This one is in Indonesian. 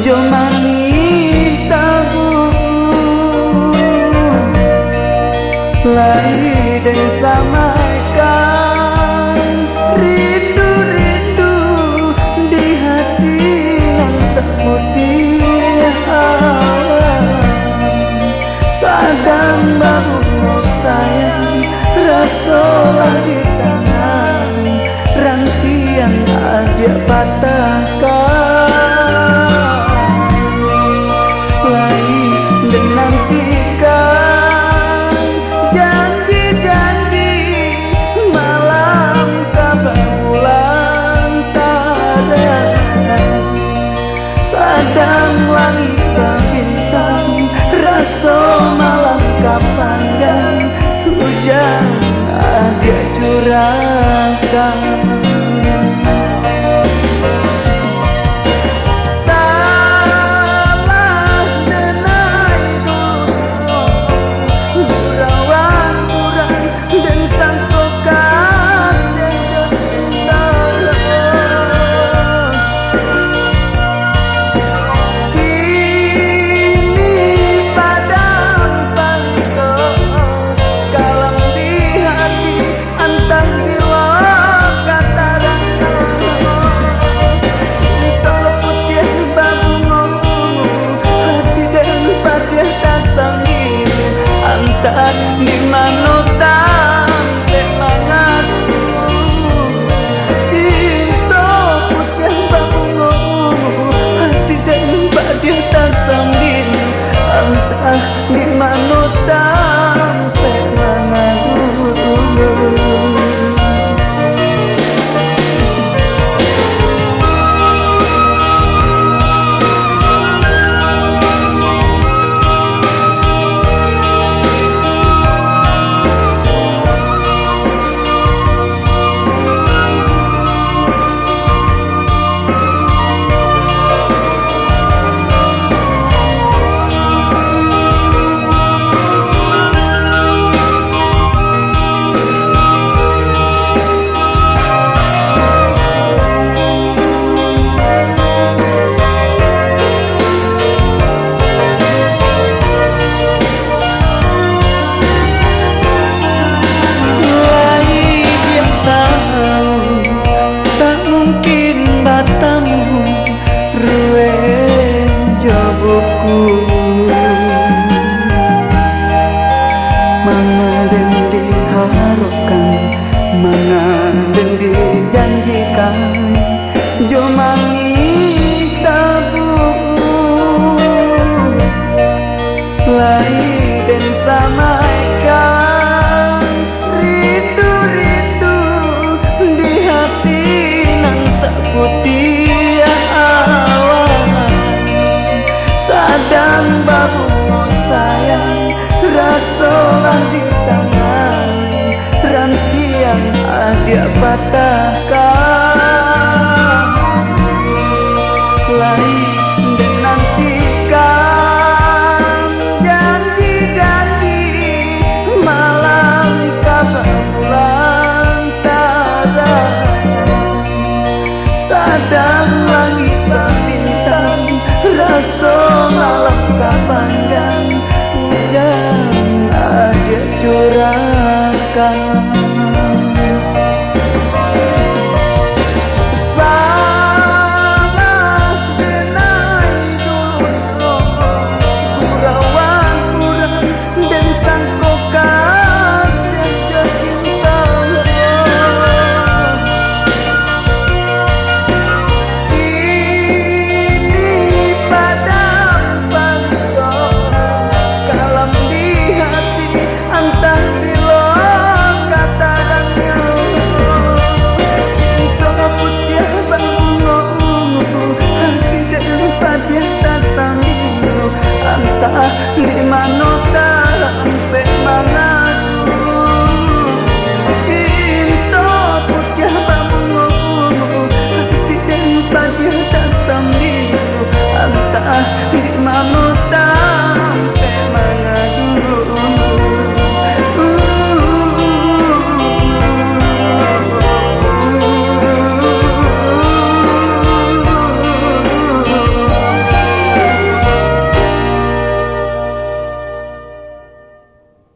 jomani tabu lai dan samaikan rindu-rindu di hati nan seputih sadang baru sayang rasalah di tangan ranti yang ada patahkan lai dan nantikan janji-janji malam kabar bulan taran sadang langit bintang rasa malam kapanjang hujan ada curahkan. Di manutan mengadu cinta putih bangun hati dan badia tak sambil entah di manutan mengadu. Mana dan diharapkan, mana dan dijanjikan, jomani tabu lai dan samaikan rindu-rindu di hati nan seputih awan sadang baru sayang rasalah di tangan ranti yang ada patahkan lai